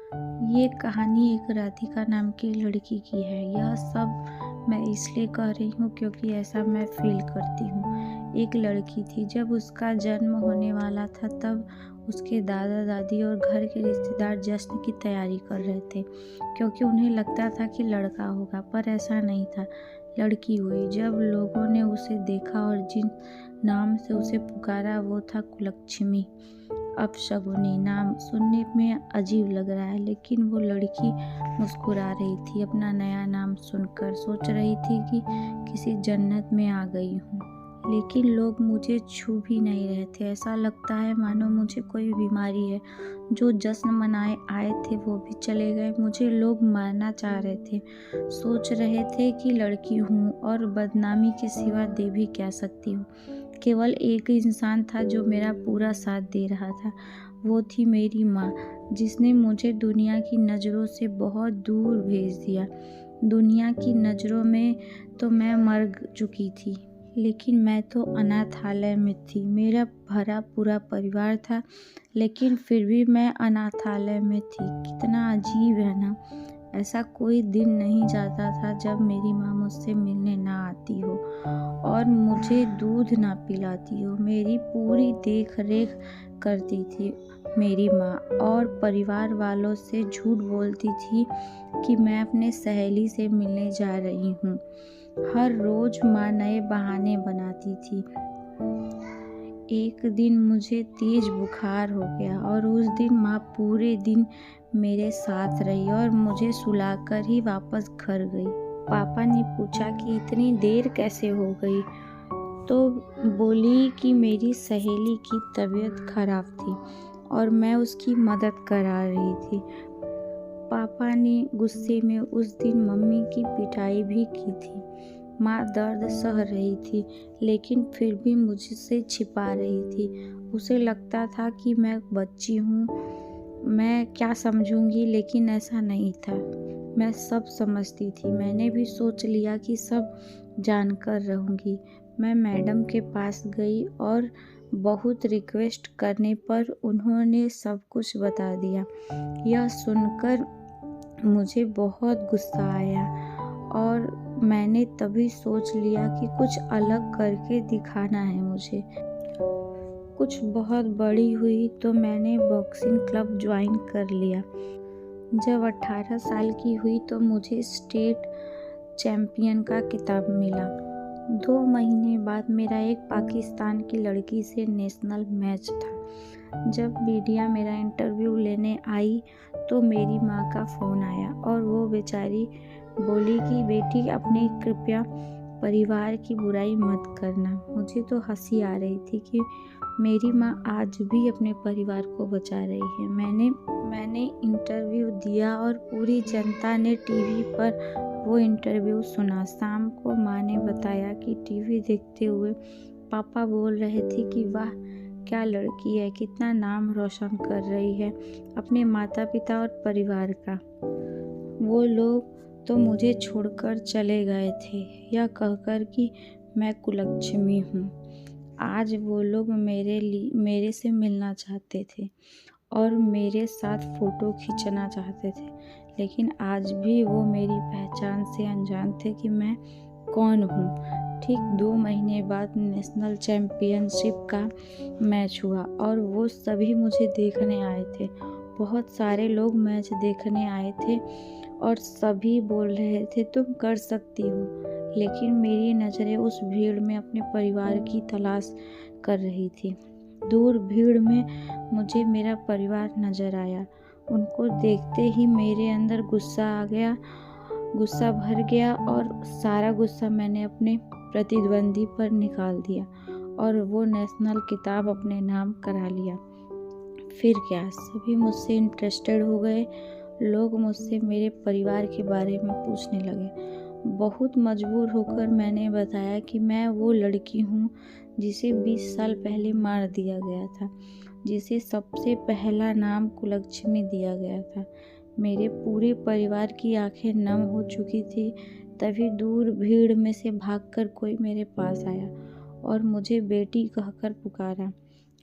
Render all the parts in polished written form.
ये कहानी एक राधिका नाम की लड़की की है। यह सब मैं इसलिए कह रही हूँ क्योंकि ऐसा मैं फ़ील करती हूँ। एक लड़की थी, जब उसका जन्म होने वाला था तब उसके दादा-दादी और घर के रिश्तेदार जश्न की तैयारी कर रहे थे, क्योंकि उन्हें लगता था कि लड़का होगा, पर ऐसा नहीं था, लड़की हुई। जब लोगों ने उसे देखा और जिन नाम से उसे पुकारा वो था कुलक्ष्मी। अपशगुनी नाम सुनने में अजीब लग रहा है, लेकिन वो लड़की मुस्कुरा रही थी अपना नया नाम सुनकर। सोच रही थी कि किसी जन्नत में आ गई हूँ। लेकिन लोग मुझे छू भी नहीं रहे थे। ऐसा लगता है मानो मुझे कोई बीमारी है। जो जश्न मनाए आए थे वो भी चले गए। मुझे लोग मारना चाह रहे थे। सोच रहे थे कि लड़की हूँ और बदनामी के सिवा दे भी क्या सकती हूँ। केवल एक इंसान था जो मेरा पूरा साथ दे रहा था। वो थी मेरी माँ, जिसने मुझे दुनिया की नज़रों से बहुत दूर भेज दिया। दुनिया की नज़रों में तो मैं मर चुकी थी, लेकिन मैं तो अनाथालय में थी। मेरा भरा पूरा परिवार था, लेकिन फिर भी मैं अनाथालय में थी। कितना अजीब है ना। ऐसा कोई दिन नहीं जाता था जब मेरी माँ मुझसे मिलने ना आती हो और मुझे दूध ना पिलाती हो। मेरी पूरी देख रेख करती थी मेरी माँ, और परिवार वालों से झूठ बोलती थी कि मैं अपने सहेली से मिलने जा रही हूँ। हर रोज़ माँ नए बहाने बनाती थी। एक दिन मुझे तेज बुखार हो गया और उस दिन माँ पूरे दिन मेरे साथ रही और मुझे सुलाकर ही वापस घर गई। पापा ने पूछा कि इतनी देर कैसे हो गई, तो बोली कि मेरी सहेली की तबीयत खराब थी और मैं उसकी मदद करा रही थी। पापा ने गुस्से में उस दिन मम्मी की पिटाई भी की थी। माँ दर्द सह रही थी, लेकिन फिर भी मुझसे छिपा रही थी। उसे लगता था कि मैं बच्ची हूँ, मैं क्या समझूंगी, लेकिन ऐसा नहीं था। मैं सब समझती थी। मैंने भी सोच लिया कि सब जानकर रहूँगी। मैं मैडम के पास गई और बहुत रिक्वेस्ट करने पर उन्होंने सब कुछ बता दिया। यह सुनकर मुझे बहुत गुस्सा आया और मैंने तभी सोच लिया कि कुछ अलग करके दिखाना है मुझे। कुछ बहुत बड़ी हुई तो मैंने बॉक्सिंग क्लब ज्वाइन कर लिया। जब 18 साल की हुई तो मुझे स्टेट चैम्पियन का खिताब मिला। 2 महीने बाद मेरा एक पाकिस्तान की लड़की से नेशनल मैच था। जब मीडिया मेरा इंटरव्यू लेने आई तो मेरी माँ का फ़ोन आया और वो बेचारी बोली कि बेटी अपनी कृपया परिवार की बुराई मत करना। मुझे तो हंसी आ रही थी कि मेरी माँ आज भी अपने परिवार को बचा रही है। मैंने इंटरव्यू दिया और पूरी जनता ने टीवी पर वो इंटरव्यू सुना। शाम को माँ ने बताया कि टीवी देखते हुए पापा बोल रहे थे कि वाह क्या लड़की है, कितना नाम रोशन कर रही है अपने माता पिता और परिवार का। वो लोग तो मुझे छोड़कर चले गए थे यह कहकर कि मैं कुलक्ष्मी हूँ। आज वो लोग मेरे से मिलना चाहते थे और मेरे साथ फ़ोटो खींचना चाहते थे, लेकिन आज भी वो मेरी पहचान से अनजान थे कि मैं कौन हूँ। ठीक 2 महीने बाद नेशनल चैम्पियनशिप का मैच हुआ और वो सभी मुझे देखने आए थे। बहुत सारे लोग मैच देखने आए थे और सभी बोल रहे थे तुम कर सकती हो, लेकिन मेरी नज़रें उस भीड़ में अपने परिवार की तलाश कर रही थी। दूर भीड़ में मुझे मेरा परिवार नज़र आया। उनको देखते ही मेरे अंदर गुस्सा भर गया और सारा गुस्सा मैंने अपने प्रतिद्वंदी पर निकाल दिया और वो नेशनल खिताब अपने नाम करा लिया। फिर क्या, सभी मुझसे इंटरेस्टेड हो गए। लोग मुझसे मेरे परिवार के बारे में पूछने लगे। बहुत मजबूर होकर मैंने बताया कि मैं वो लड़की हूँ जिसे 20 साल पहले मार दिया गया था, जिसे सबसे पहला नाम कुलक्ष्मी दिया गया था। मेरे पूरे परिवार की आंखें नम हो चुकी थी। तभी दूर भीड़ में से भागकर कोई मेरे पास आया और मुझे बेटी कहकर पुकारा।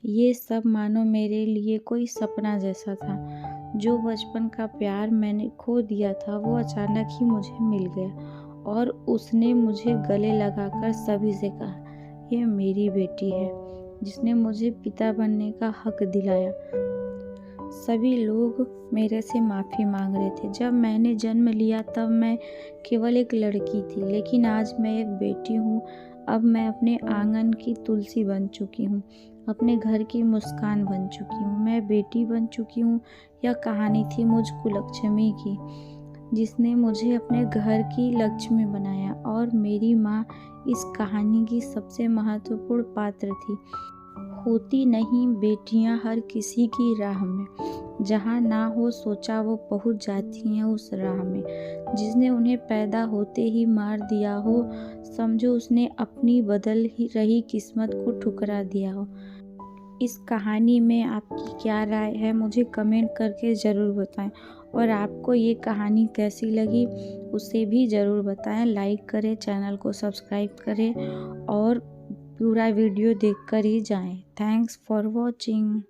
ये सब मानो मेरे लिए कोई सपना जैसा था। जो बचपन का प्यार मैंने खो दिया था वो अचानक ही मुझे मिल गया और उसने मुझे गले लगाकर सभी से कहा, ये मेरी बेटी है, जिसने मुझे पिता बनने का हक दिलाया। सभी लोग मेरे से माफ़ी मांग रहे थे। जब मैंने जन्म लिया तब मैं केवल एक लड़की थी, लेकिन आज मैं एक बेटी हूँ। अब मैं अपने आंगन की तुलसी बन चुकी हूँ, अपने घर की मुस्कान बन चुकी हूँ, मैं बेटी बन चुकी हूँ। यह कहानी थी मुझ कुलक्ष्मी की, जिसने मुझे अपने घर की लक्ष्मी बनाया, और मेरी माँ इस कहानी की सबसे महत्वपूर्ण पात्र थी। होती नहीं बेटियां हर किसी की राह में, जहाँ ना हो सोचा वो पहुँच जाती हैं उस राह में। जिसने उन्हें पैदा होते ही मार दिया हो, समझो उसने अपनी बदल ही रही किस्मत को ठुकरा दिया हो। इस कहानी में आपकी क्या राय है, मुझे कमेंट करके ज़रूर बताएं। और आपको ये कहानी कैसी लगी उसे भी ज़रूर बताएं। लाइक करें, चैनल को सब्सक्राइब करें और पूरा वीडियो देखकर ही जाएं। Thanks for watching.